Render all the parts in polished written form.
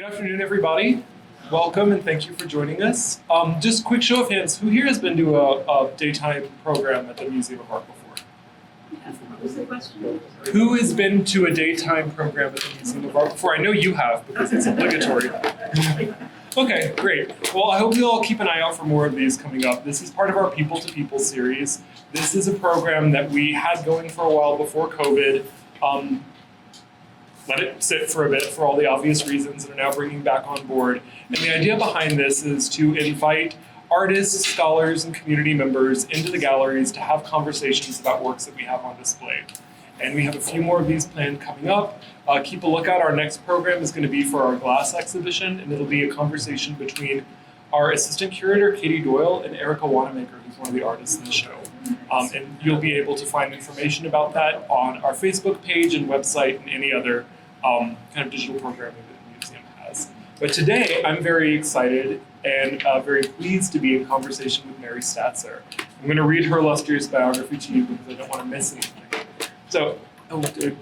Good afternoon, everybody. Welcome and thank you for joining us. Just quick show of hands, who here has been to a daytime program at the Museum of Art before? What was the question? Who has been to a daytime program at the Museum of Art before? I know you have because it's obligatory. Okay, great. Well, I hope you all keep an eye out for more of these coming up. This is part of our People to People series. This is a program that we had going for a while before COVID. Let it sit for a bit for all the obvious reasons and are now bringing back on board. And the idea behind this is to invite artists, scholars, and community members into the galleries to have conversations about works that we have on display. And we have a few more of these planned coming up. Keep a lookout. Our next program is going to be for our glass exhibition, and it'll be a conversation between our assistant curator, Katie Doyle, and Erica Wanamaker, who's one of the artists in the show. And you'll be able to find information about that on our Facebook page and website and any other kind of digital programming that the museum has. But today, I'm very excited and very pleased to be in conversation with Mary Statzer. I'm going to read her illustrious biography to you because I don't want to miss anything. So, okay.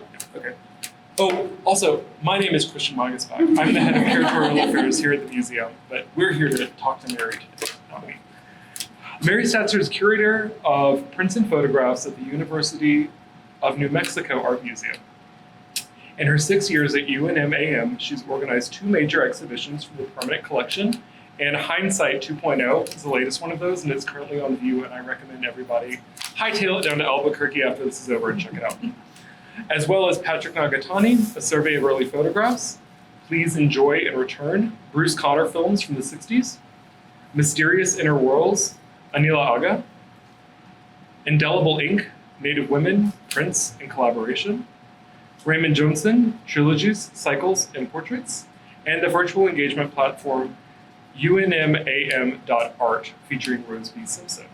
Oh, also, my name is Christian Waguespack. I'm the head of curatorial affairs here at the museum, but we're here to talk to Mary today, not me. Mary Statzer is curator of prints and photographs at the University of New Mexico Art Museum. In her 6 years at UNM-AM, she's organized 2 major exhibitions from the permanent collection, and Hindsight 2.0 is the latest one of those, and it's currently on view, and I recommend everybody hightail it down to Albuquerque after this is over and check it out. As well as Patrick Nagatani, A Survey of Early Photographs, Please Enjoy and Return, Bruce Conner films from the 60s, Mysterious Inner Worlds, Anila Aga, Indelible Ink, Native Women, Prints, and Collaboration, Raymond Johnson, Trilogies, Cycles, and Portraits, and the virtual engagement platform unmam.art featuring Rose B. Simpson.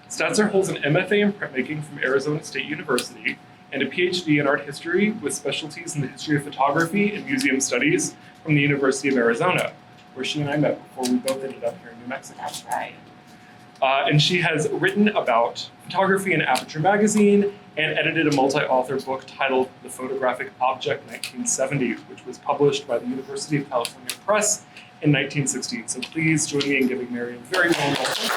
Statzer holds an MFA in printmaking from Arizona State University and a PhD in art history with specialties in the history of photography and museum studies from the University of Arizona, where she and I met before we both ended up here in New Mexico. That's right. And she has written about photography in Aperture magazine and edited a multi-author book titled The Photographic Object 1970, which was published by the University of California Press in 1916. So please join me in giving Mary a very warm welcome.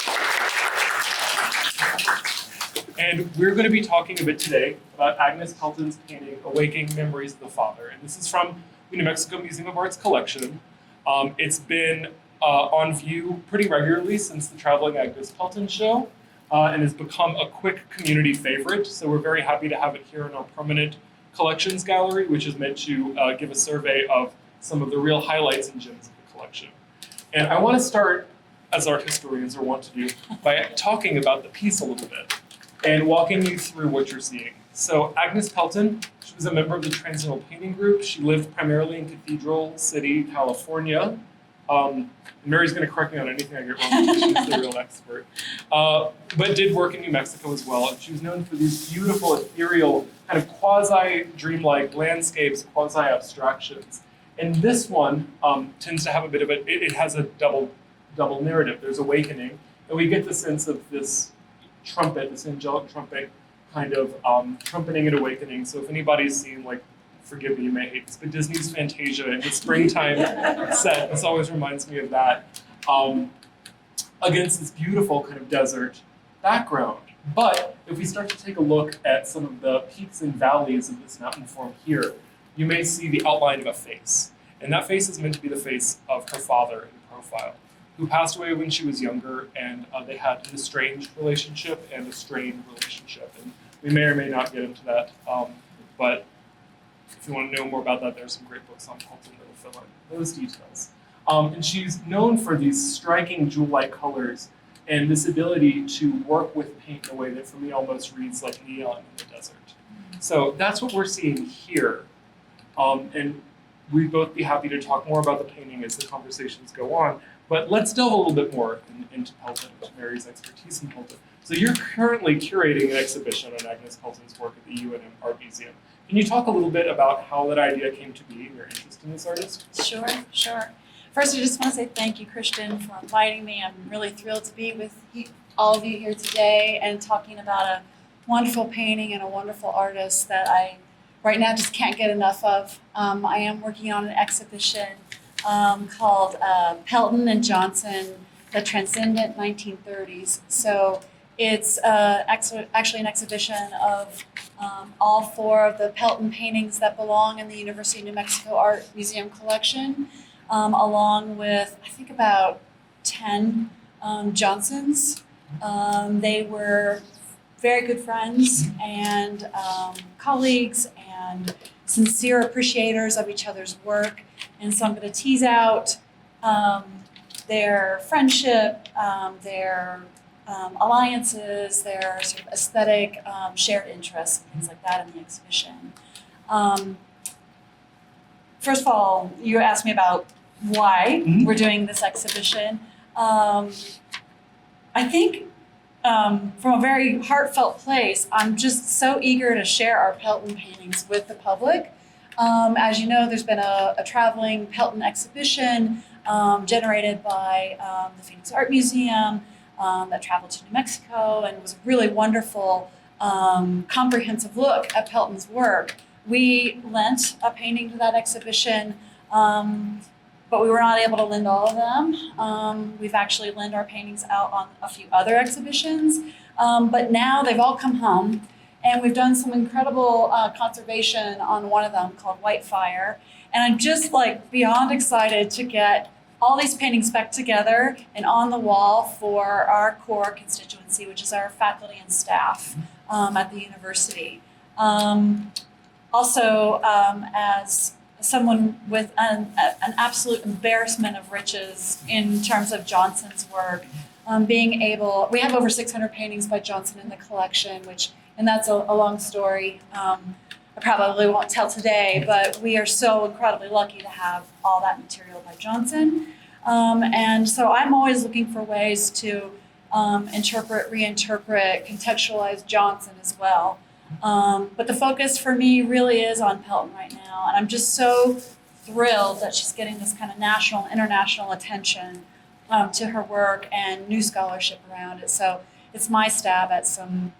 And we're going to be talking a bit today about Agnes Pelton's painting, Awakening Memories of the Father. And this is from the New Mexico Museum of Art's collection. It's been on view pretty regularly since the Traveling Agnes Pelton show, and has become a quick community favorite. So we're very happy to have it here in our permanent collections gallery, which is meant to give a survey of some of the real highlights and gems of the collection. And I want to start, as art historians are wont to do, by talking about the piece a little bit and walking you through what you're seeing. So Agnes Pelton, she was a member of the Transcendental Painting Group. She lived primarily in Cathedral City, California. Mary's going to correct me on anything I get wrong because she's the real expert. But did work in New Mexico as well. And she was known for these beautiful, ethereal, kind of quasi-dreamlike landscapes, quasi-abstractions. And this one tends to have a bit of it has a double narrative. There's awakening, and we get the sense of this trumpet, this angelic trumpet, kind of trumpeting and awakening. So if anybody's seen, like, forgive me, you may hate this, but Disney's Fantasia in the springtime set, this always reminds me of that, against this beautiful kind of desert background. But if we start to take a look at some of the peaks and valleys of this mountain form here, you may see the outline of a face. And that face is meant to be the face of her father in the profile, who passed away when she was younger, and they had an estranged relationship and a strained relationship. And we may or may not get into that, but if you want to know more about that, there's some great books on Pelton that will fill in those details. And she's known for these striking jewel-like colors and this ability to work with paint in a way that for me almost reads like neon in the desert. So that's what we're seeing here. And we'd both be happy to talk more about the painting as the conversations go on. But let's delve a little bit more into Pelton, into Mary's expertise in Pelton. So you're currently curating an exhibition on Agnes Pelton's work at the UNM Art Museum. Can you talk a little bit about how that idea came to be and your interest in this artist? Sure. First, I just want to say thank you, Christian, for inviting me. I'm really thrilled to be with all of you here today and talking about a wonderful painting and a wonderful artist that I right now just can't get enough of. I am working on an exhibition called Pelton and Johnson, The Transcendent 1930s. So it's actually an exhibition of all 4 of the Pelton paintings that belong in the University of New Mexico Art Museum collection, along with, I think, about 10 Johnsons. They were very good friends and colleagues and sincere appreciators of each other's work. And so I'm going to tease out their friendship, their alliances, their sort of aesthetic shared interests, things like that in the exhibition. First of all, you asked me about why we're doing this exhibition. I think from a very heartfelt place, I'm just so eager to share our Pelton paintings with the public. As you know, there's been a traveling Pelton exhibition generated by the Phoenix Art Museum that traveled to New Mexico and was a really wonderful, comprehensive look at Pelton's work. We lent a painting to that exhibition, but we were not able to lend all of them. We've actually lent our paintings out on a few other exhibitions, but now they've all come home, and we've done some incredible conservation on one of them called White Fire. And I'm just like beyond excited to get all these paintings back together and on the wall for our core constituency, which is our faculty and staff at the university. Also, as someone with an absolute embarrassment of riches in terms of Johnson's work, being able, we have over 600 paintings by Johnson in the collection, and that's a long story. I probably won't tell today, but we are so incredibly lucky to have all that material by Johnson. And so I'm always looking for ways to interpret, reinterpret, contextualize Johnson as well. But the focus for me really is on Pelton right now. And I'm just so thrilled that she's getting this kind of national, international attention to her work and new scholarship around it. So it's my stab at some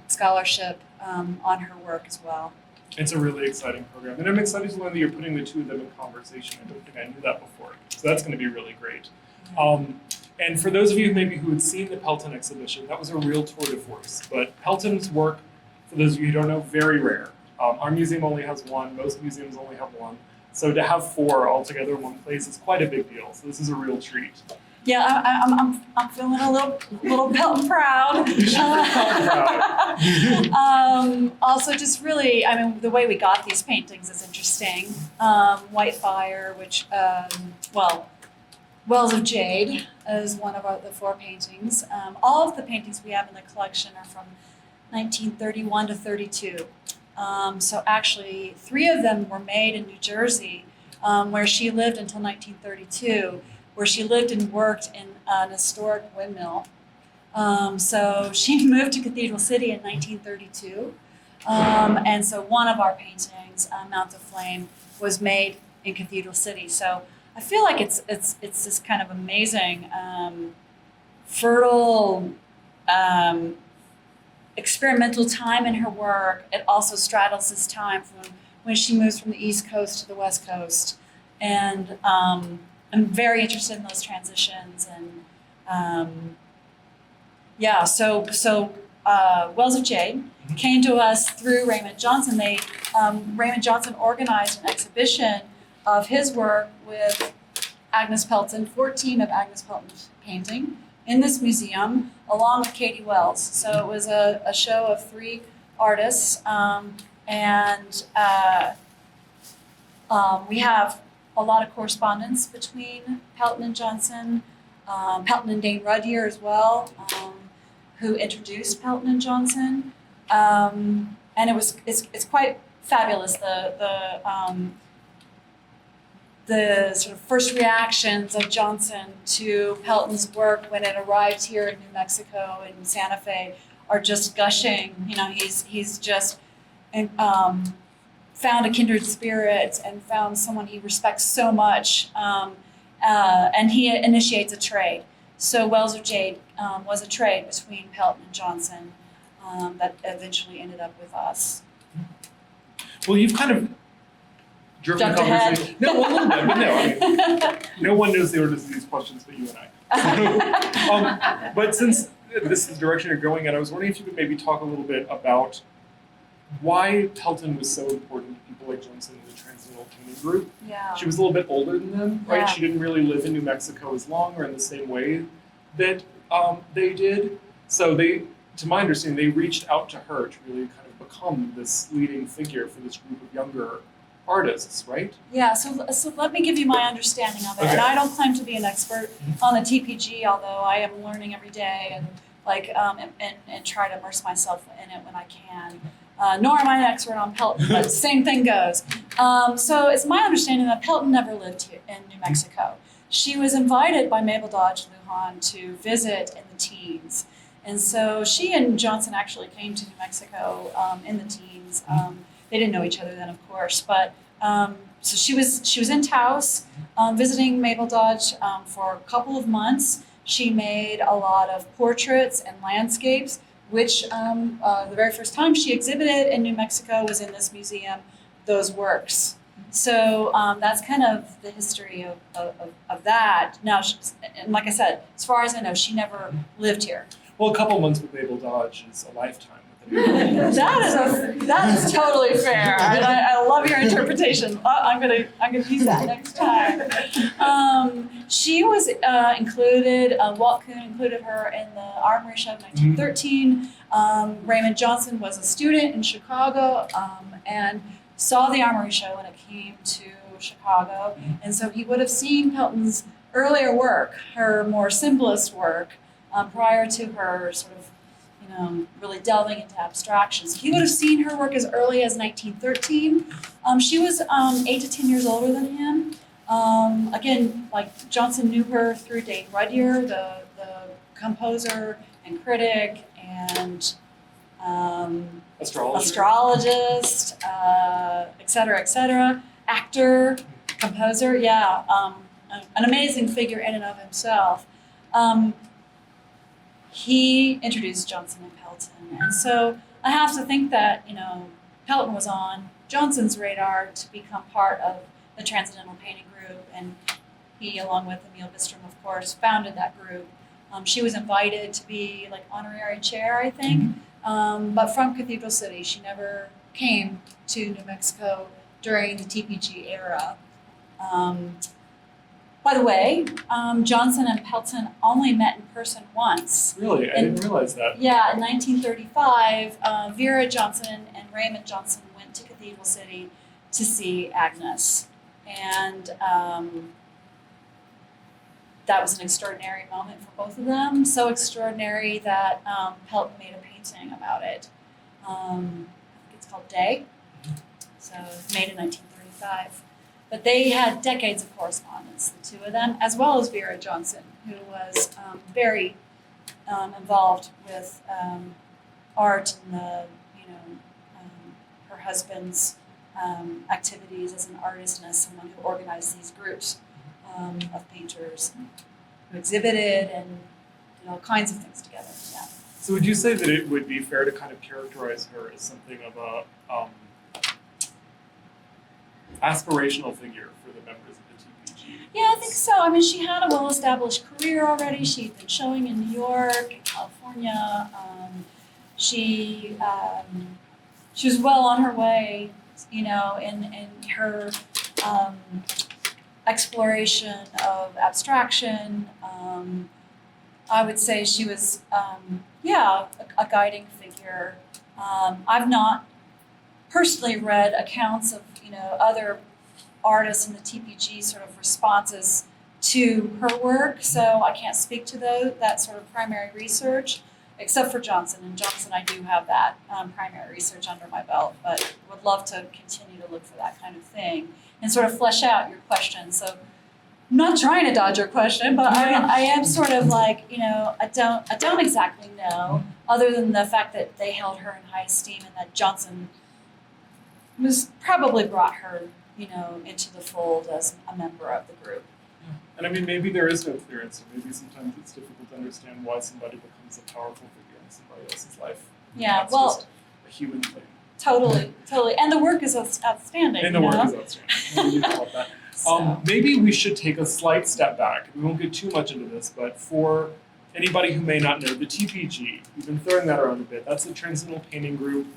scholarship on her work as well. It's a really exciting program. And I'm excited to learn that you're putting the 2 of them in conversation. I don't think I knew that before. So that's going to be really great. And for those of you maybe who had seen the Pelton exhibition, that was a real tour de force. But Pelton's work, for those of you who don't know, very rare. Our museum only has 1. Most museums only have 1. So to have 4 all together in one place is quite a big deal. So this is a real treat. Yeah, I'm feeling a little Pelton proud. You should be proud. Also, just really, I mean, the way we got these paintings is interesting. White Fire, which, Wells of Jade is one of the 4 paintings. All of the paintings we have in the collection are from 1931 to 32. So actually, 3 of them were made in New Jersey, where she lived until 1932. Where she lived and worked in an historic windmill. So she moved to Cathedral City in 1932. And so one of our paintings, Mount of Flame, was made in Cathedral City. So I feel like it's this kind of amazing, fertile, experimental time in her work. It also straddles this time from when she moves from the East Coast to the West Coast. And I'm very interested in those transitions, and so Wells of Jade came to us through Raymond Johnson. Raymond Johnson organized an exhibition of his work with Agnes Pelton, 14 of Agnes Pelton's painting in this museum, along with Katie Wells. So it was a show of 3 artists, and we have a lot of correspondence between Pelton and Johnson, Pelton and Dane Ruddier as well, who introduced Pelton and Johnson, and it's quite fabulous. The sort of first reactions of Johnson to Pelton's work when it arrived here in New Mexico in Santa Fe are just gushing. You know, he's just found a kindred spirit and found someone he respects so much, and he initiates a trade. So Wells of Jade was a trade between Pelton and Johnson that eventually ended up with us. Well, you've kind of driven Jumped conversation. ahead. No, a little bit, but no, I mean, no one knows the orders of these questions but you and I. But since this is the direction you're going in, I was wondering if you could maybe talk a little bit about why Pelton was so important to people like Johnson in the Transcendental Painting Group. Yeah. She was a little bit older than them, right? Yeah. She didn't really live in New Mexico as long or in the same way that they did. So they, to my understanding, they reached out to her to really kind of become this leading figure for this group of younger artists, right? Yeah, so let me give you my understanding of it. Okay. And I don't claim to be an expert on the TPG, although I am learning every day and and try to immerse myself in it when I can. Nor am I an expert on Pelton, but same thing goes. So it's my understanding that Pelton never lived here in New Mexico. She was invited by Mabel Dodge Lujan to visit in the teens. And so she and Johnson actually came to New Mexico in the teens. They didn't know each other then, of course, but so she was in Taos visiting Mabel Dodge for a couple of months. She made a lot of portraits and landscapes, which the very first time she exhibited in New Mexico was in this museum, those works. So that's kind of the history of that. Now, and like I said, as far as I know, she never lived here. Well, a couple months with Mabel Dodge is a lifetime with them. That is totally fair, and I love your interpretation. I'm gonna use that next time. She was included. Walt Kuhn included her in the Armory Show of 1913. Raymond Johnson was a student in Chicago and saw the Armory Show when it came to Chicago, and so he would have seen Pelton's earlier work, her more simplest work, prior to her sort of, really delving into abstractions. He would have seen her work as early as 1913. She was 8 to 10 years older than him. Again, like Johnson knew her through Dane Rudyard, the composer and critic and astrologist, et cetera, actor, composer. Yeah, an amazing figure in and of himself. He introduced Johnson and Pelton. And so I have to think that, Pelton was on Johnson's radar to become part of the Transcendental Painting Group. And he, along with Emil Bistrom, of course, founded that group. She was invited to be like honorary chair, I think, but from Cathedral City. She never came to New Mexico during the TPG era. By the way, Johnson and Pelton only met in person once. Really? I didn't realize that. Yeah, in 1935, Vera Johnson and Raymond Johnson went to Cathedral City to see Agnes. And that was an extraordinary moment for both of them. So extraordinary that Pelton made a painting about it. I think it's called Day. So it was made in 1935. But they had decades of correspondence, the two of them, as well as Vera Johnson, who was very involved with art and her husband's activities as an artist and as someone who organized these groups of painters who exhibited and did all kinds of things together. Yeah. So would you say that it would be fair to kind of characterize her as something of a aspirational figure for the members of the TPG? Yeah, I think so. I mean, she had a well-established career already. She'd been showing in New York, in California. She was well on her way, in her exploration of abstraction. I would say she was, a guiding figure. I've not personally read accounts of other artists in the TPG sort of responses to her work, so I can't speak to that sort of primary research, except for Johnson. And Johnson, I do have that primary research under my belt, but would love to continue to look for that kind of thing and sort of flesh out your question. So I'm not trying to dodge your question, but I am sort of like, I don't exactly know, other than the fact that they held her in high esteem and that Johnson was probably brought her, into the fold as a member of the group. Yeah. And I mean, maybe there is no clear answer. Maybe sometimes it's difficult to understand why somebody becomes a powerful figure in somebody else's life. Yeah, That's just a human thing. Totally. And the work is outstanding. And the work is outstanding. We love that. So. Maybe we should take a slight step back. We won't get too much into this, but for anybody who may not know, the TPG, we've been throwing that around a bit. That's the Transcendental Painting Group.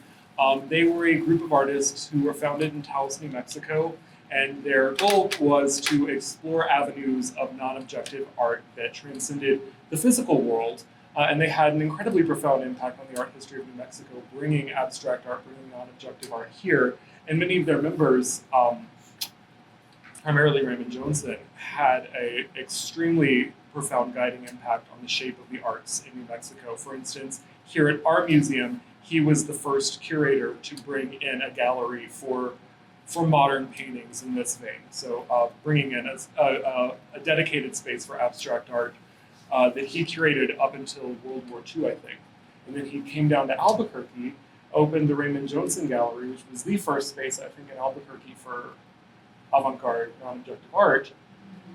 They were a group of artists who were founded in Taos, New Mexico, and their goal was to explore avenues of non-objective art that transcended the physical world. And they had an incredibly profound impact on the art history of New Mexico, bringing abstract art, bringing non-objective art here. And many of their members, primarily Raymond Johnson, had an extremely profound guiding impact on the shape of the arts in New Mexico. For instance, here at our museum, he was the first curator to bring in a gallery for modern paintings in this vein. So bringing in a dedicated space for abstract art that he curated up until World War II, I think. And then he came down to Albuquerque, opened the Raymond Johnson Gallery, which was the first space, I think, in Albuquerque for avant-garde, non-objective art.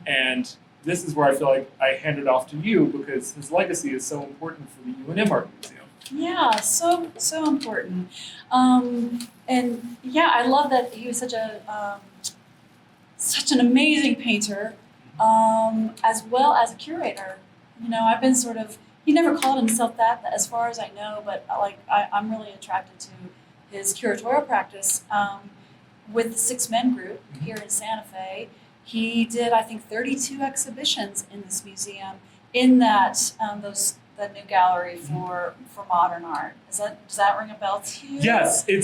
And this is where I feel like I hand it off to you because his legacy is so important for the UNM Art Museum. Yeah, so important. And yeah, I love that he was such an amazing painter, as well as a curator. You know, I've been he never called himself that as far as I know, but I'm really attracted to his curatorial practice. With the Six Men group here in Santa Fe, he did, I think, 32 exhibitions in this museum in that the new gallery for modern art. Does that ring a bell to you? Yes, we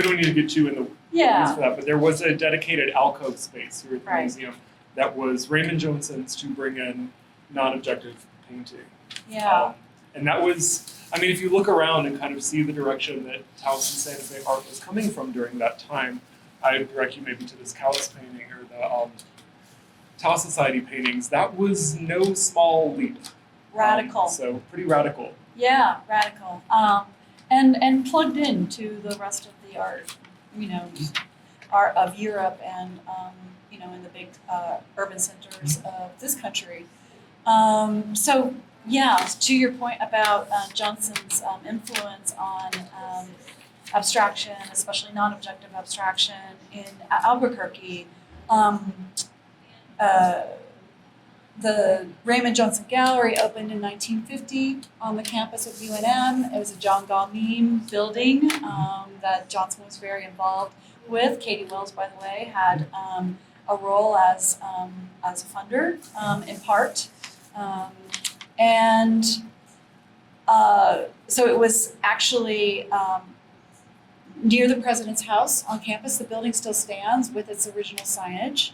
don't need to get too in the weeds for that, but there was a dedicated alcove space here at the museum that was Raymond Johnson's to bring in non-objective painting. Yeah. And that was, if you look around and kind of see the direction that Taos and Santa Fe art was coming from during that time, I direct you maybe to this Callis painting or the Taos Society paintings. That was no small leap. Radical. So pretty radical. Yeah, radical. And plugged in to the rest of the art, art of Europe and, in the big urban centers of this country. So, yeah, to your point about Johnson's influence on abstraction, especially non-objective abstraction in Albuquerque, the Raymond Johnson Gallery opened in 1950 on the campus of UNM. It was a John Galmeen building that Johnson was very involved with. Katie Wells, by the way, had a role as a funder in part. So it was actually near the president's house on campus. The building still stands with its original signage.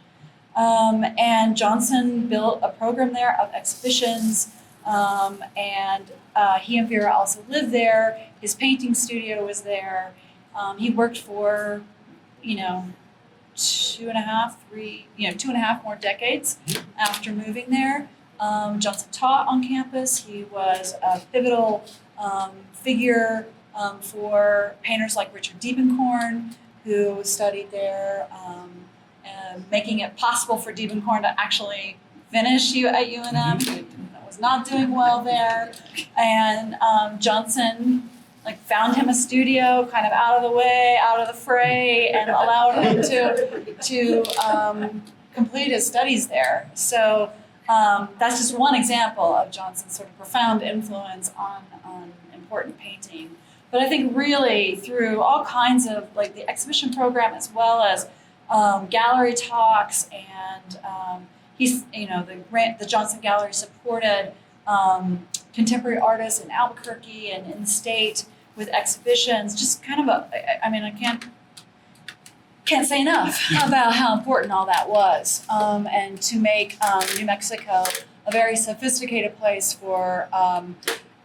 And Johnson built a program there of exhibitions, and he and Vera also lived there. His painting studio was there. He worked for, 2.5 more decades after moving there. Johnson taught on campus. He was a pivotal figure for painters like Richard Diebenkorn, who studied there, and making it possible for Diebenkorn to actually finish at UNM, who was not doing well there. And Johnson found him a studio kind of out of the way, out of the fray, and allowed him to complete his studies there. So that's just one example of Johnson's sort of profound influence on important painting. But I think really through all kinds of the exhibition program as well as gallery talks, and the Johnson Gallery supported contemporary artists in Albuquerque and in the state with exhibitions. Just kind of I can't say enough about how important all that was, and to make New Mexico a very sophisticated place for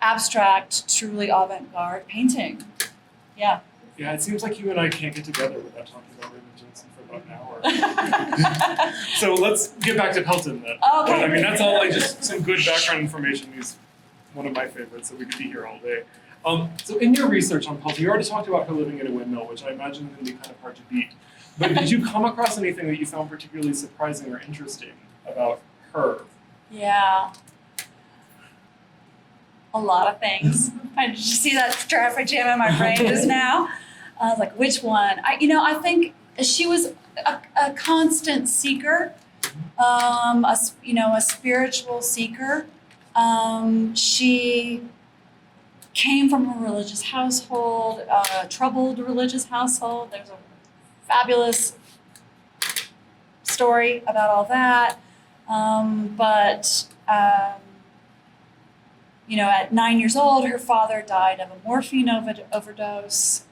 abstract, truly avant-garde painting. Yeah. Yeah, it seems like you and I can't get together without talking about Raymond Johnson for about an hour. So let's get back to Pelton then. Okay. But, that's all just some good background information. He's one of my favorites, so we could be here all day. So in your research on Pelton, you already talked about her living in a windmill, which I imagine can be kind of hard to beat. But did you come across anything that you found particularly surprising or interesting about her? Yeah. a lot of things. Did you see that traffic jam in my brain just now? I was like, which one? I think she was a constant seeker, a spiritual seeker. She came from a religious household, a troubled religious household. There's a fabulous story about all that. At 9 years old, her father died of a morphine overdose.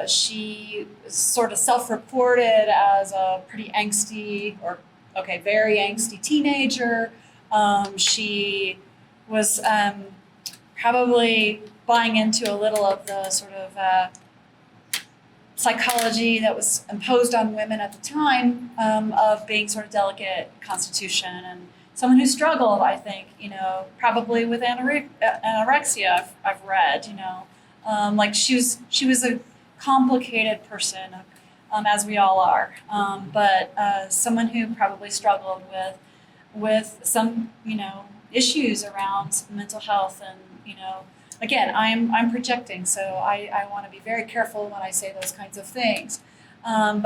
She sort of self-reported as a pretty very angsty teenager. She was probably buying into a little of the sort of psychology that was imposed on women at the time, of being sort of delicate constitution, and someone who struggled, I think, probably with anorexia. I've read, like she was a complicated person, as we all are, but someone who probably struggled with some, issues around mental health, and again, I'm projecting, so I want to be very careful when I say those kinds of things. I'm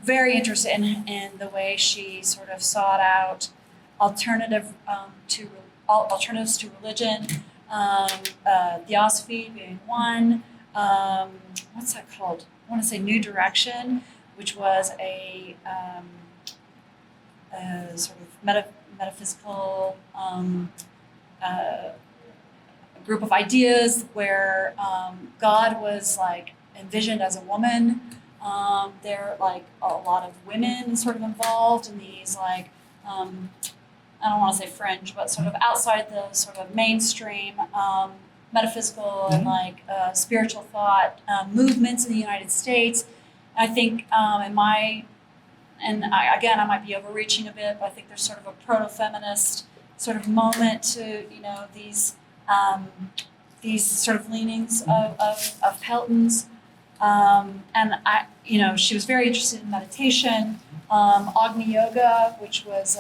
very interested in the way she sort of sought out alternatives to religion, theosophy being one. What's that called? I want to say New Direction, which was a sort of metaphysical group of ideas where God was like envisioned as a woman. There are like a lot of women sort of involved in these like I don't want to say fringe, but sort of outside the sort of mainstream metaphysical and like spiritual thought movements in the United States. I think I might be overreaching a bit, but I think there's sort of a proto-feminist sort of moment to these sort of leanings of Pelton's. She was very interested in meditation, Agni Yoga, which was,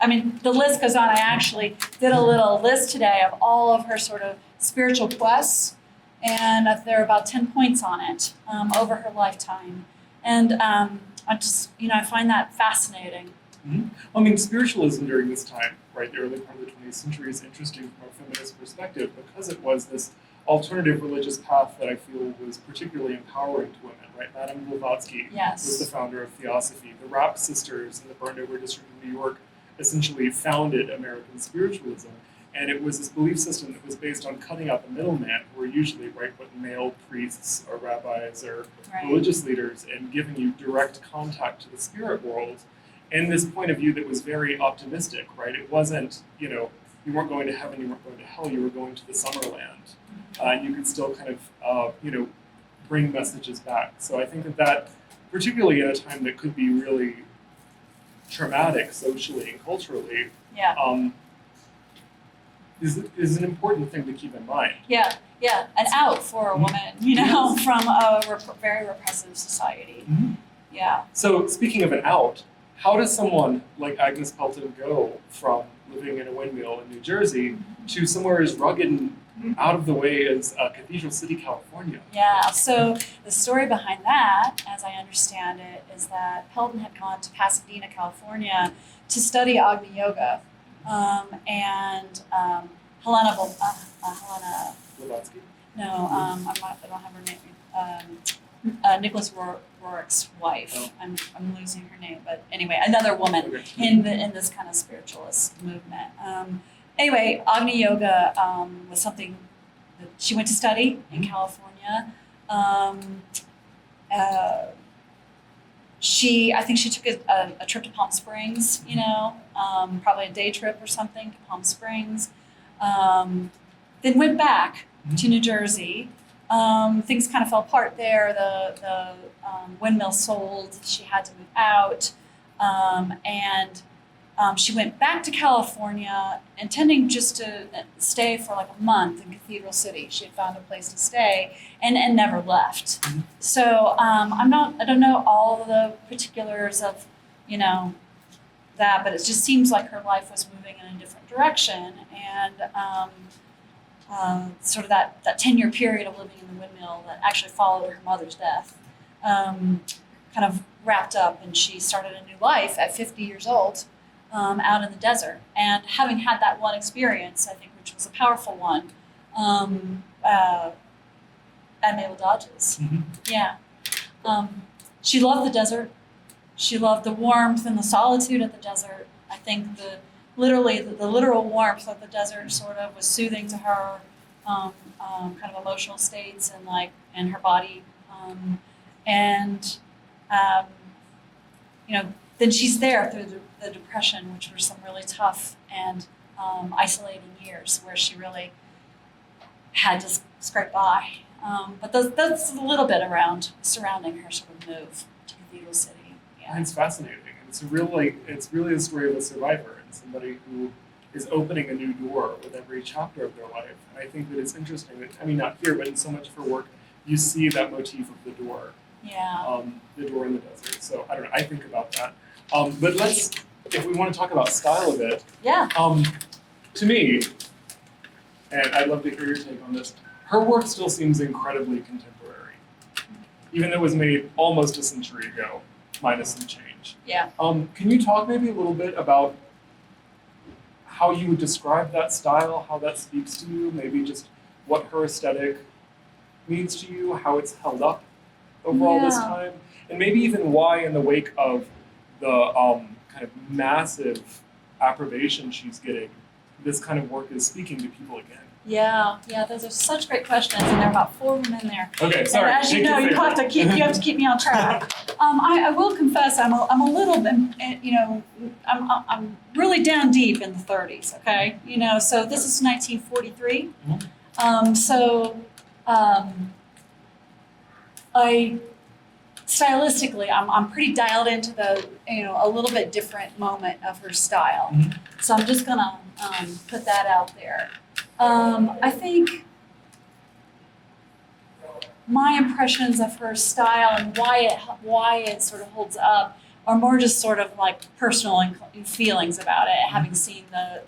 the list goes on. I actually did a little list today of all of her sort of spiritual quests, and there are about 10 points on it over her lifetime. And I find that fascinating. Mm-hmm. Spiritualism during this time, right, the early part of the 20th century, is interesting from a feminist perspective because it was this alternative religious path that I feel was particularly empowering to women, right? Madame Blavatsky was the founder of Theosophy. The Rapp sisters in the burned over district of New York essentially founded American spiritualism. And it was this belief system that was based on cutting out the middleman, who were usually, right, what male priests or rabbis or religious leaders, and giving you direct contact to the spirit world. And this point of view that was very optimistic, right? It wasn't, you weren't going to heaven, you weren't going to hell, you were going to the summer land. And you could still kind of, bring messages back. So I think that particularly in a time that could be really traumatic socially and culturally, is an important thing to keep in mind. Yeah, an out for a woman, from a very repressive society. Mm-hmm. Yeah. So speaking of an out, how does someone like Agnes Pelton go from living in a windmill in New Jersey to somewhere as rugged and out of the way as Cathedral City, California? Yeah, so the story behind that, as I understand it, is that Pelton had gone to Pasadena, California to study Agni Yoga. Helena Blavatsky? No, I don't have her name. Nicholas Roerich's wife. Oh. I'm losing her name, but anyway, another woman in this kind of spiritualist movement. Anyway, Agni Yoga was something that she went to study in California. I think she took a trip to Palm Springs, probably a day trip or something to Palm Springs. Then went back to New Jersey. Things kind of fell apart there. The windmill sold. She had to move out. She went back to California, intending just to stay for like a month in Cathedral City. She had found a place to stay and never left. Mm-hmm. So I don't know all of the particulars of, the that, but it just seems like her life was moving in a different direction. And sort of that 10-year period of living in the windmill that actually followed her mother's death kind of wrapped up, and she started a new life at 50 years old out in the desert. And having had that one experience, I think, which was a powerful one, at Naval Dodges. Mm-hmm. Yeah. She loved the desert. She loved the warmth and the solitude of the desert. I think the literal warmth of the desert sort of was soothing to her, kind of emotional states and her body. Then she's there through the Depression, which were some really tough and isolating years where she really had to scrape by. But that's a little bit around surrounding her sort of move to Cathedral City. Yeah. It's fascinating. It's really a story of a survivor and somebody who is opening a new door with every chapter of their life. And I think that it's interesting that, I mean, not here, but in so much of her work, you see that motif of the door. Yeah. The door in the desert. So I don't know, I think about that. But if we want to talk about style a bit, Yeah. to me, and I'd love to hear your take on this, her work still seems incredibly contemporary, even though it was made almost a century ago, minus some change. Yeah. Can you talk maybe a little bit about how you would describe that style, how that speaks to you, maybe just what her aesthetic means to you, how it's held up over all this time, and maybe even why, in the wake of the kind of massive approbation she's getting, this kind of work is speaking to people again. Yeah, those are such great questions, and there are about 4 of them in there. Okay, sorry. And as you know, you have to keep me on track. I will confess, I'm a little bit, I'm really down deep in the 30s. Okay, so this is 1943. I stylistically, I'm pretty dialed into the a little bit different moment of her style. Mm-hmm. So I'm just gonna put that out there. I think my impressions of her style and why it sort of holds up are more just sort of like personal feelings about it, having seen the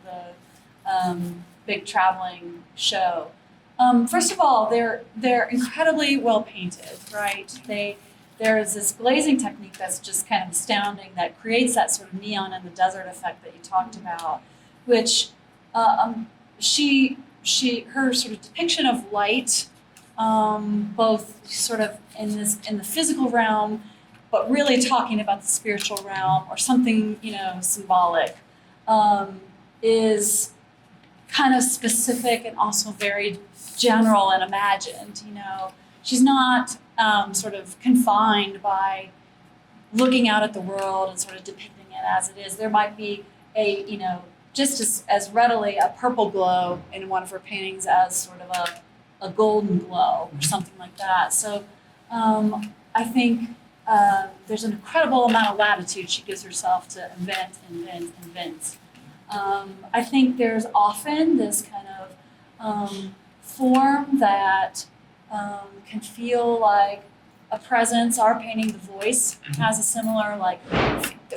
big traveling show. First of all, they're incredibly well painted, right? There's this glazing technique that's just kind of astounding that creates that sort of neon in the desert effect that you talked about, which her sort of depiction of light, both sort of in the physical realm, but really talking about the spiritual realm or something symbolic, is kind of specific and also very general and imagined. She's not sort of confined by looking out at the world and sort of depicting it as it is. There might be just as readily a purple glow in one of her paintings as sort of a golden glow or something like that. So I think there's an incredible amount of latitude she gives herself to invent. I think there's often this kind of form that can feel like a presence. Our painting, The Voice, has a similar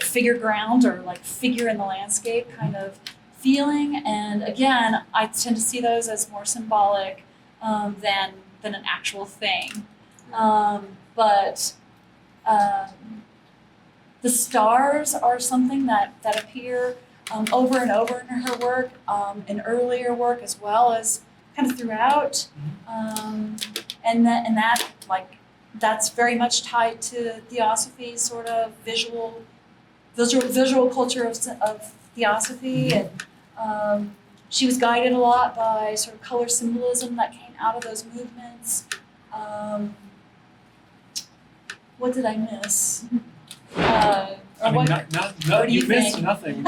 figure ground or figure in the landscape kind of feeling. And again, I tend to see those as more symbolic than an actual thing. But the stars are something that appear over and over in her work, in earlier work as well as kind of throughout. That's very much tied to Theosophy's sort of visual culture of Theosophy, and she was guided a lot by sort of color symbolism that came out of those movements. What did I miss? You missed nothing.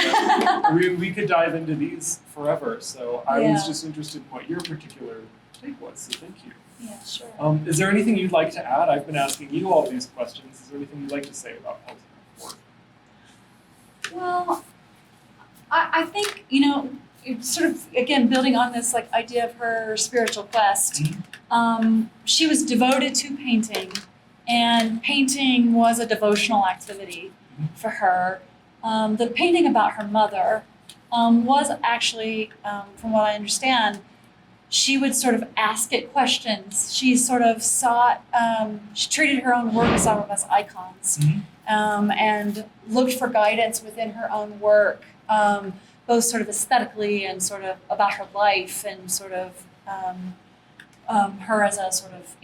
We could dive into these forever. So I was just interested in what your particular take was. So thank you. Yeah, sure. Is there anything you'd like to add? I've been asking you all these questions. Is there anything you'd like to say about Pelton's work? Well, I think it's sort of again building on this idea of her spiritual quest. She was devoted to painting, and painting was a devotional activity for her. The painting about her mother was actually, from what I understand, she would sort of ask it questions. She sort of sought, she treated her own work sort of as icons, and looked for guidance within her own work, both sort of aesthetically and sort of about her life and sort of her as a sort of,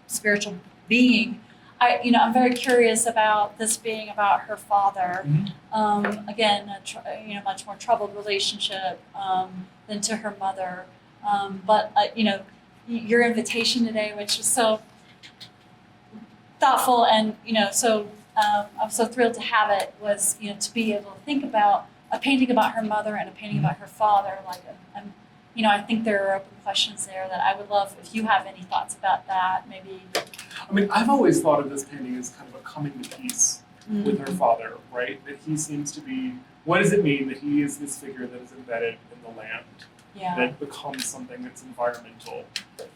spiritual being. I'm very curious about this being about her father. Again, much more troubled relationship than to her mother. But your invitation today, which was so thoughtful, and I'm so thrilled to have it, was to be able to think about a painting about her mother and a painting about her father. I think there are open questions there that I would love if you have any thoughts about that. Maybe. I mean, I've always thought of this painting as kind of a coming to peace with her father, right? That he seems to be. What does it mean that he is this figure that is embedded in the land? Yeah. That becomes something that's environmental,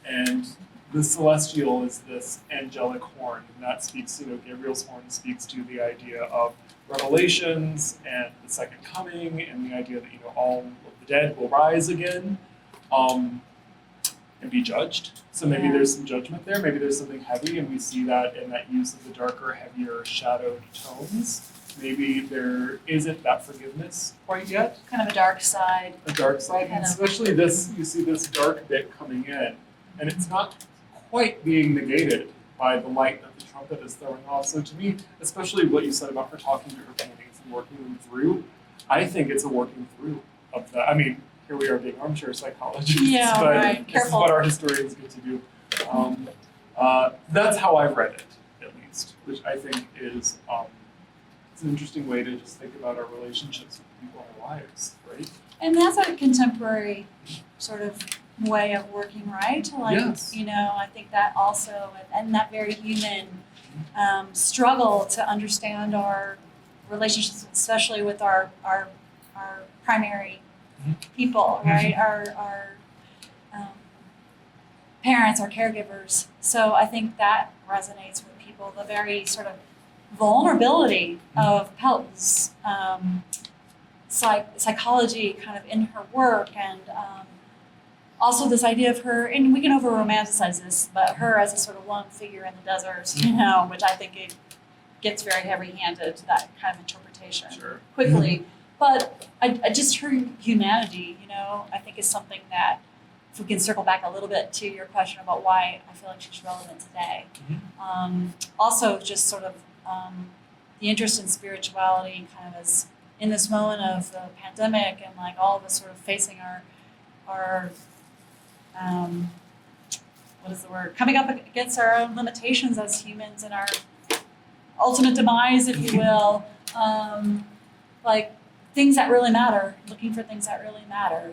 and the celestial is this angelic horn, and that speaks. Gabriel's horn speaks to the idea of revelations and the second coming, and the idea that all of the dead will rise again, and be judged. So maybe there's some judgment there. Maybe there's something heavy, and we see that in that use of the darker, heavier, shadowed tones. Maybe there isn't that forgiveness quite yet. Kind of a dark side. A dark side, and especially this. You see this dark bit coming in, and it's not quite being negated by the light that the trumpet is throwing off. So to me, especially what you said about her talking to her paintings and working them through, I think it's a working through of that. I mean, here we are being armchair psychologists, yeah, but right. this Careful. is what our historians get to do. That's how I've read it, at least, which I think is it's an interesting way to just think about our relationships with people in our lives, right? And that's a contemporary sort of way of working, right? Yes. I think that also, and that very human struggle to understand our relationships, especially with our primary people, right? Our parents, our caregivers. So I think that resonates with people. The very sort of vulnerability of Pelton's psychology, kind of in her work, and also this idea of her, and we can over romanticize this, but her as a sort of lone figure in the desert, which I think it gets very heavy-handed, that kind of interpretation quickly. But I just her humanity, I think is something that, if we can circle back a little bit to your question about why I feel like she's relevant today. Also, just sort of the interest in spirituality, kind of as in this moment of the pandemic, and like all of us sort of facing our what is the word? Coming up against our own limitations as humans and our ultimate demise, if you will. Like things that really matter, looking for things that really matter.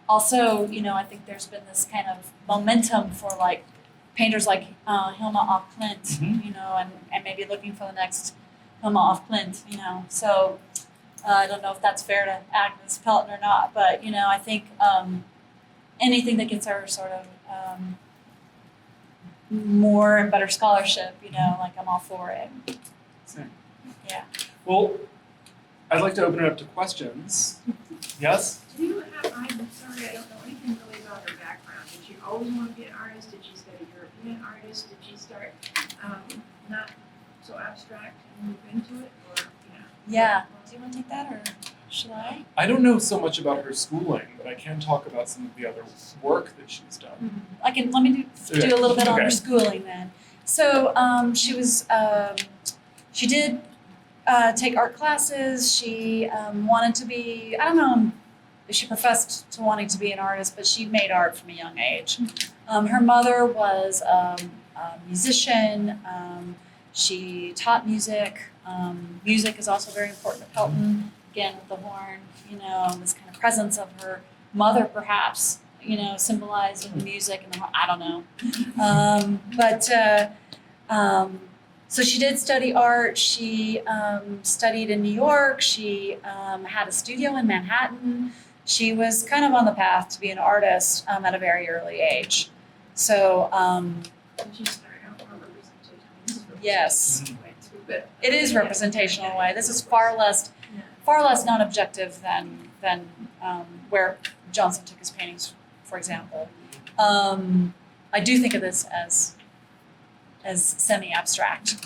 Also, I think there's been this kind of momentum for like painters like Hilma af Klint, and maybe looking for the next Hilma af Klint, So I don't know if that's fair to Agnes Pelton or not, but I think anything that gets her sort of more and better scholarship, like I'm all for it. Same. Yeah. Well, I'd like to open it up to questions. Yes? Do you have, I'm sorry, I don't know anything really about her background. Did you always want to be an artist? Did you study European artists? Did you start not so abstract and move into it? Or, Yeah. Do you want to take that, or should I? I don't know so much about her schooling, but I can talk about some of the other work that she's done. Let me do a little bit on her schooling then. So she did take art classes. She wanted to be, I don't know if she professed to wanting to be an artist, but she made art from a young age. Her mother was a musician. She taught music. Music is also very important to Pelton. Again, with the horn, this kind of presence of her mother, perhaps, symbolized in the music and the horn. I don't know. So she did study art. She studied in New York. She had a studio in Manhattan. She was kind of on the path to be an artist at a very early age. So did you start out more representation? yes. but. It is representational in a way. This is far less non-objective than where Johnson took his paintings, for example. I do think of this as semi-abstract.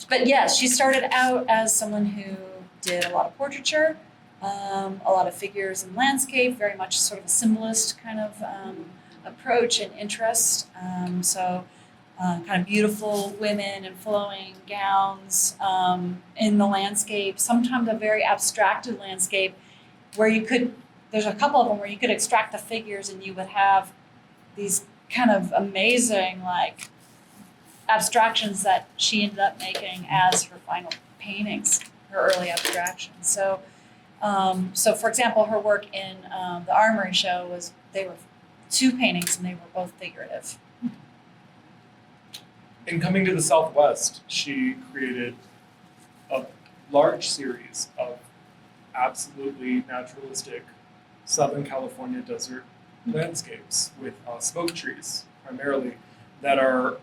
But yes, she started out as someone who did a lot of portraiture, a lot of figures and landscape, very much sort of a symbolist kind of approach and interest. Kind of beautiful women in flowing gowns in the landscape, sometimes a very abstracted landscape where there's a couple of them where you could extract the figures and you would have these kind of amazing like abstractions that she ended up making as her final paintings, her early abstractions. So for example, her work in the Armory show they were 2 paintings and they were both figurative. In coming to the Southwest, she created a large series of absolutely naturalistic Southern California desert landscapes with smoke trees, primarily, that are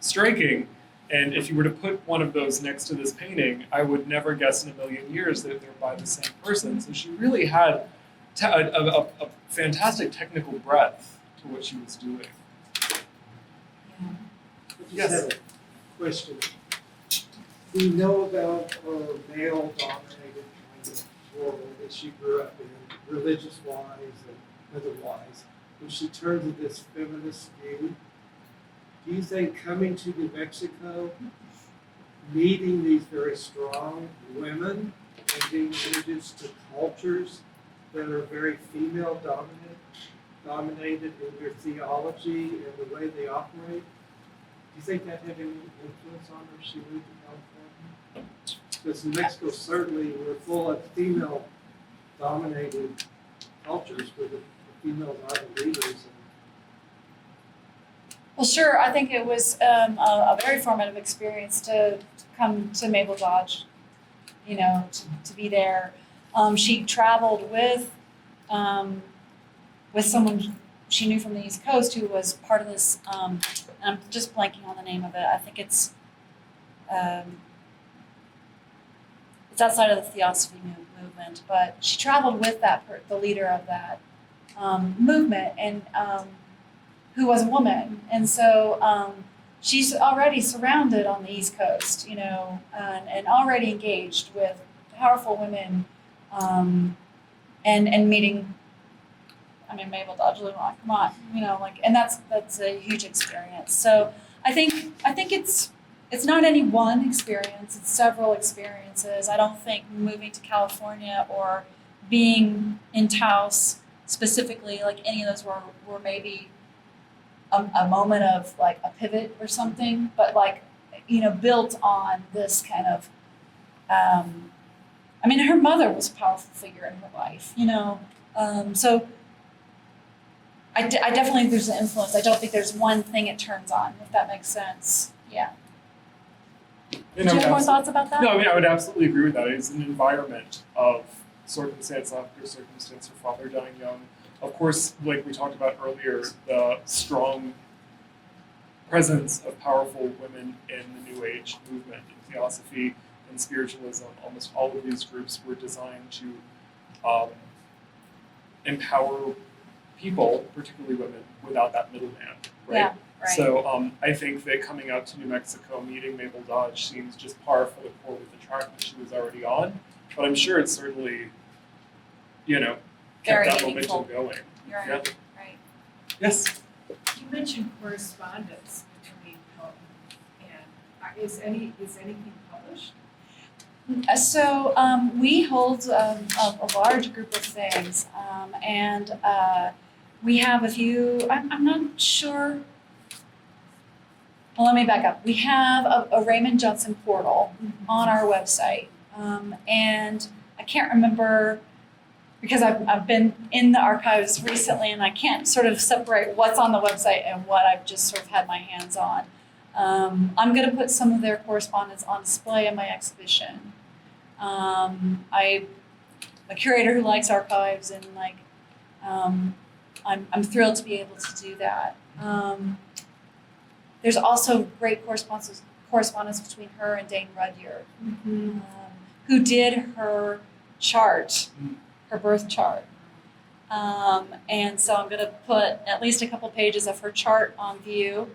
striking. And if you were to put one of those next to this painting, I would never guess in a million years that they're by the same person. So she really had a fantastic technical breadth to what she was doing. I just have a question. We know about her male-dominated kind of world that she grew up in, religious-wise and otherwise. When she turned to this feminist view, do you think coming to New Mexico, meeting these very strong women, and being introduced to cultures that are very female-dominated in their theology and the way they operate, do you think that had any influence on her as she moved to California? Because in Mexico, certainly, we're full of female-dominated cultures where the females are the leaders. Well, sure. I think it was a very formative experience to come to Maple Dodge, to be there. She traveled with someone she knew from the East Coast who was part of this, and I'm just blanking on the name of it. I think it's outside of the Theosophy movement, but she traveled with the leader of that movement, and who was a woman. And so she's already surrounded on the East Coast, and already engaged with powerful women, and meeting. I mean, Maple Dodge, come on, and that's a huge experience. So I think it's not any one experience; it's several experiences. I don't think moving to California or being in Taos specifically, like any of those were maybe a moment of like a pivot or something, but built on this kind of. I mean, her mother was a powerful figure in her life, so. I definitely think there's an influence. I don't think there's one thing it turns on, if that makes sense. Yeah. Do you have more thoughts about that? No, I mean, I would absolutely agree with that. It's an environment of circumstance after circumstance, her father dying young. Of course, like we talked about earlier, the strong presence of powerful women in the New Age movement, in Theosophy and spiritualism. Almost all of these groups were designed to empower people, particularly women, without that middleman, right? Yeah, right. So I think that coming out to New Mexico, meeting Maple Dodge seems just par for the course with the track that she was already on. But I'm sure it's certainly, kept Very that meaningful. momentum going. You're right. Yeah. Right. Yes. You mentioned correspondence between Pelton and, is anything published? So we hold a large group of things, and we have a few. I'm not sure. Well, let me back up. We have a Raymond Johnson portal on our website, and I can't remember because I've been in the archives recently, and I can't sort of separate what's on the website and what I've just sort of had my hands on. I'm going to put some of their correspondence on display in my exhibition. I'm a curator who likes archives, and I'm thrilled to be able to do that. There's also great correspondence correspondence between her and Dane Rudyard, who did her chart, her birth chart. And so I'm going to put at least a couple pages of her chart on view.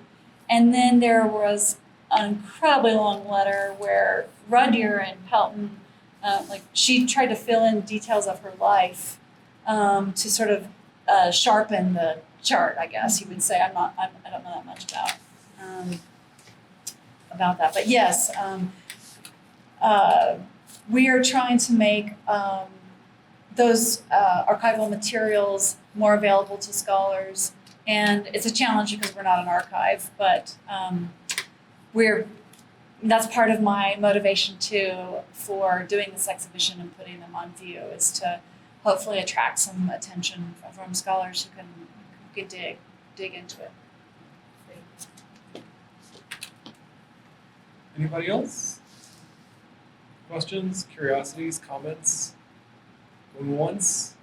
And then there was an incredibly long letter where Rudyard and Pelton, she tried to fill in details of her life to sort of sharpen the chart, I guess you would say. I don't know that much about that. But yes, we are trying to make those archival materials more available to scholars. And it's a challenge because we're not an archive, but that's part of my motivation too for doing this exhibition and putting them on view, is to hopefully attract some attention from scholars who can dig into it. Anybody else? Questions, curiosities, comments? Going once?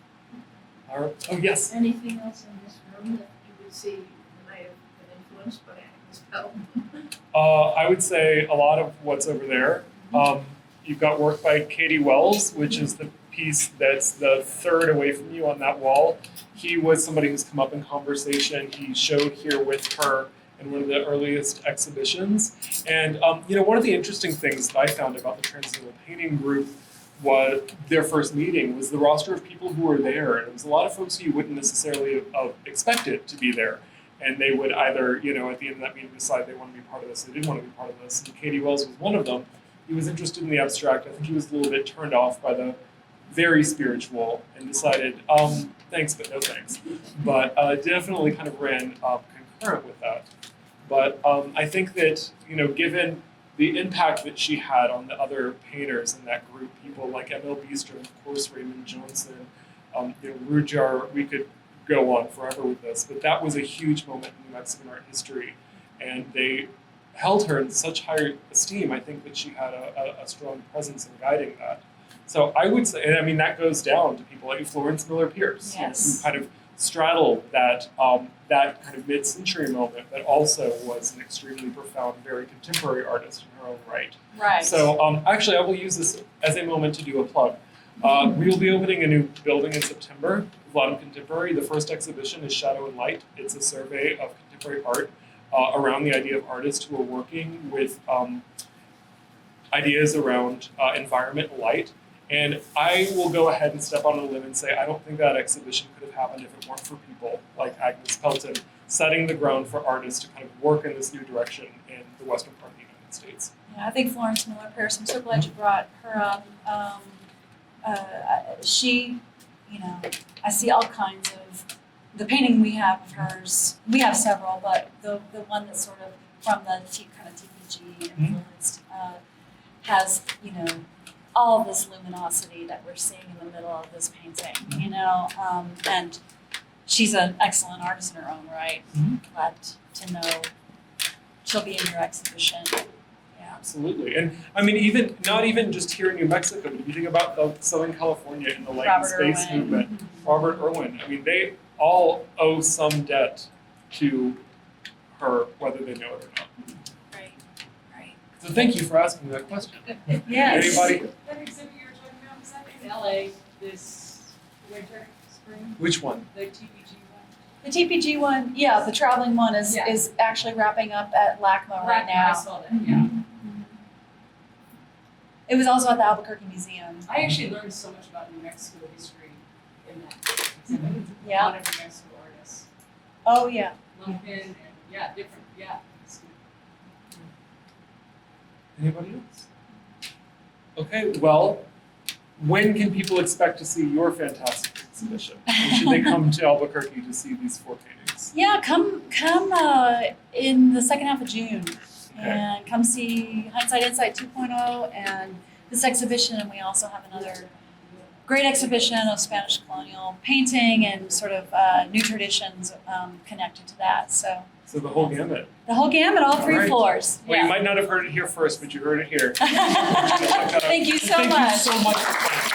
Oh, yes. Anything else in this room that you would see might have been influenced by Agnes Pelton? I would say a lot of what's over there. You've got work by Katie Wells, which is the piece that's the third away from you on that wall. He was somebody who's come up in conversation. He showed here with her in one of the earliest exhibitions. And one of the interesting things that I found about the Transcendental Painting group was their first meeting was the roster of people who were there. And it was a lot of folks who you wouldn't necessarily have expected to be there. And they would either, at the end of that meeting, decide they want to be part of this, they didn't want to be part of this. And Katie Wells was one of them. He was interested in the abstract. I think he was a little bit turned off by the very spiritual and decided, thanks, but no thanks. But definitely kind of ran concurrent with that. But I think that, given the impact that she had on the other painters in that group, people like M.L. Beester, of course, Raymond Johnson, Rudyard, we could go on forever with this, but that was a huge moment in New Mexican art history, and they held her in such high esteem. I think that she had a strong presence in guiding that. So I would say, and I mean, that goes down to people like Florence Miller Pierce, Yes. who kind of straddled that kind of mid-century moment, but also was an extremely profound, very contemporary artist in her own right. Right. So actually, I will use this as a moment to do a plug. We will be opening a new building in September, Vladimir Contemporary. The first exhibition is Shadow and Light. It's a survey of contemporary art around the idea of artists who are working with ideas around environment and light. And I will go ahead and step on a limb and say I don't think that exhibition could have happened if it weren't for people like Agnes Pelton setting the ground for artists to kind of work in this new direction in the western part of the United States. Yeah, I think Florence Miller Pierce, I'm so glad you brought her up. She, I see all kinds of, the painting we have of hers, we have several, but the one that's sort of from the kind of TPG influenced has, all this luminosity that we're seeing in the middle of this painting, and she's an excellent artist in her own right. Glad to know she'll be in your exhibition. Yeah. Absolutely. And I mean, not even just here in New Mexico, but if you think about Southern California and the light and space movement, Robert Irwin, I mean, they all owe some debt to her, whether they know it or not. Right. So thank you for asking that question. Yes. Anybody? That exhibit you were talking about, was that in LA this winter, spring? Which one? The TPG one? The TPG one, yeah, the traveling one is actually wrapping up at LACMA right now. I saw that, yeah. It was also at the Albuquerque Museum. I actually learned so much about New Mexico history in that exhibit. Yeah. A lot of New Mexico artists. Oh, yeah. Lumpkin and, different, it's good. Anybody else? Okay, well, when can people expect to see your fantastic exhibition? Or should they come to Albuquerque to see these 4 paintings? Yeah, come in the second half of June. Okay. And come see Hindsight Insight 2.0 and this exhibition. And we also have another great exhibition of Spanish colonial painting and sort of new traditions connected to that. So the whole gamut. the whole gamut, all 3 All right. floors. Well, you might not have heard it here first, but you heard it here. Thank you so much. Thank you so much.